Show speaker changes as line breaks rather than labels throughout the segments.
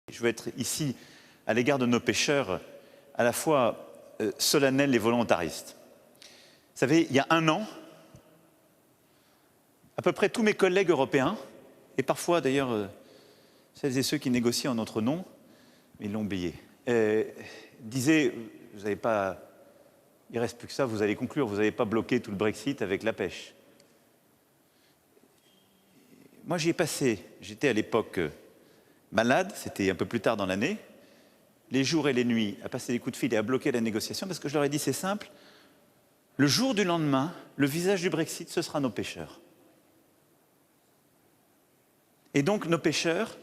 Je veux être ici, à l'égard de nos pêcheurs, à la fois solennel et volontariste. Vous savez, il y a un an, à peu près tous mes collègues européens, et parfois d'ailleurs celles et ceux qui négocient en notre nom, mais ils l'ont oublié, disaient, vous n'avez pas, il ne reste plus que ça, vous allez conclure, vous n'avez pas bloqué tout le Brexit avec la pêche. Moi j'y ai passé, j'étais à l'époque malade, c'était un peu plus tard dans l'année, les jours et les nuits à passer des coups de fil et à bloquer la négociation, parce que je leur ai dit c'est simple, le jour du lendemain, le visage du Brexit, ce sera nos pêcheurs. Et donc nos pêcheurs,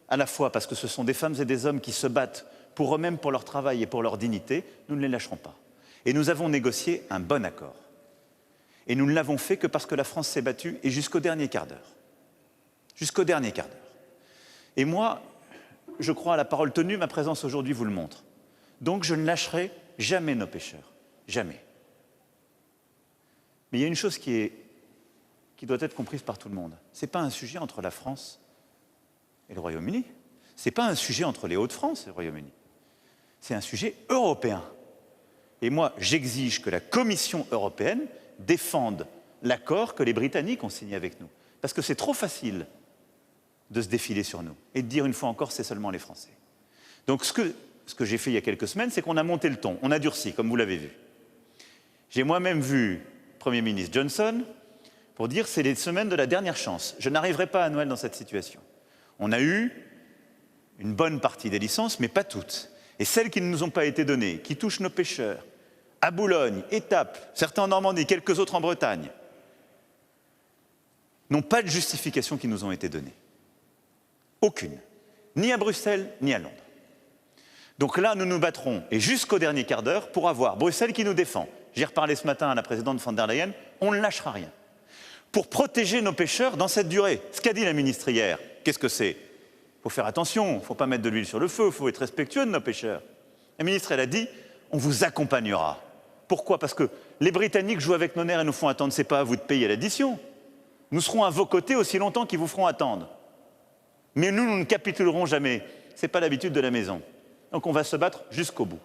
à la fois parce que ce sont des femmes et des hommes qui se battent pour eux-mêmes, pour leur travail et pour leur dignité, nous ne les lâcherons pas. Et nous avons négocié un bon accord. Et nous ne l'avons fait que parce que la France s'est battue et jusqu'au dernier quart d'heure. Jusqu'au dernier quart d'heure. Et moi, je crois à la parole tenue, ma présence aujourd'hui vous le montre. Donc je ne lâcherai jamais nos pêcheurs. Jamais. Mais il y a une chose qui doit être comprise par tout le monde. Ce n'est pas un sujet entre la France et le Royaume-Uni. Ce n'est pas un sujet entre les Hauts-de-France et le Royaume-Uni. C'est un sujet européen. Et moi, j'exige que la Commission européenne défende l'accord que les Britanniques ont signé avec nous. Parce que c'est trop facile de se défiler sur nous et de dire une fois encore c'est seulement les Français. Donc ce que j'ai fait il y a quelques semaines, c'est qu'on a monté le ton, on a durci, comme vous l'avez vu. J'ai moi-même vu le Premier ministre Johnson pour dire c'est les semaines de la dernière chance. Je n'arriverai pas à Noël dans cette situation. On a eu une bonne partie des licences, mais pas toutes. Et celles qui ne nous ont pas été données, qui touchent nos pêcheurs, à Boulogne, Étaples, certains en Normandie, quelques autres en Bretagne, n'ont pas de justification qui nous ont été données. Aucune. Ni à Bruxelles, ni à Londres. Donc là, nous nous battrons, et jusqu'au dernier quart d'heure, pour avoir Bruxelles qui nous défend. J'ai reparlé ce matin à la présidente von der Leyen, on ne lâchera rien. Pour protéger nos pêcheurs dans cette durée. Ce qu'a dit la ministre hier, qu'est-ce que c'est? Il faut faire attention, il ne faut pas mettre de l'huile sur le feu, il faut être respectueux de nos pêcheurs. La ministre, elle a dit, on vous accompagnera. Pourquoi? Parce que les Britanniques jouent avec nos nerfs et nous font attendre, ce n'est pas à vous de payer l'addition. Nous serons à vos côtés aussi longtemps qu'ils vous feront attendre. Mais nous ne capitulerons jamais. Ce n'est pas l'habitude de la maison. Donc on va se battre jusqu'au bout.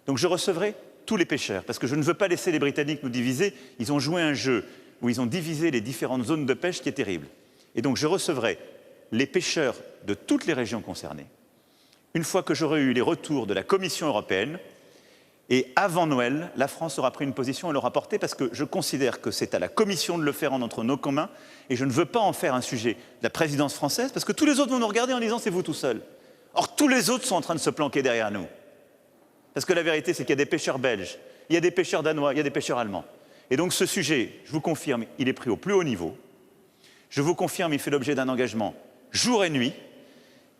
Donc je recevrai tous les pêcheurs, parce que je ne veux pas laisser les Britanniques nous diviser. Ils ont joué un jeu où ils ont divisé les différentes zones de pêche qui est terrible. Et donc je recevrai les pêcheurs de toutes les régions concernées, une fois que j'aurai eu les retours de la Commission européenne. Et avant Noël, la France aura pris une position et l'aura portée, parce que je considère que c'est à la Commission de le faire entre nos communs, et je ne veux pas en faire un sujet de la présidence française, parce que tous les autres vont nous regarder en disant c'est vous tout seul. Or, tous les autres sont en train de se planquer derrière nous. Parce que la vérité, c'est qu'il y a des pêcheurs belges, il y a des pêcheurs danois, il y a des pêcheurs allemands. Et donc ce sujet, je vous confirme, il est pris au plus haut niveau. Je vous confirme, il fait l'objet d'un engagement jour et nuit.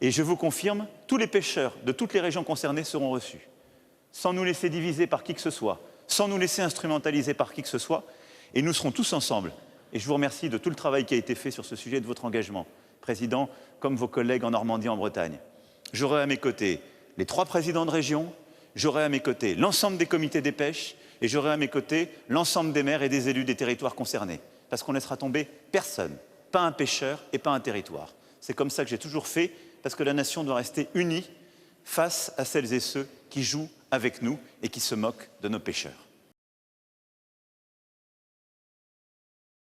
Et je vous confirme, tous les pêcheurs de toutes les régions concernées seront reçus, sans nous laisser diviser par qui que ce soit, sans nous laisser instrumentaliser par qui que ce soit. Et nous serons tous ensemble. Et je vous remercie de tout le travail qui a été fait sur ce sujet, de votre engagement, Président, comme vos collègues en Normandie, en Bretagne. J'aurai à mes côtés les 3 présidents de région, j'aurai à mes côtés l'ensemble des comités des pêches, et j'aurai à mes côtés l'ensemble des maires et des élus des territoires concernés. Parce qu'on ne laissera tomber personne, pas un pêcheur et pas un territoire. C'est comme ça que j'ai toujours fait, parce que la nation doit rester unie face à celles et ceux qui jouent avec nous et qui se moquent de nos pêcheurs.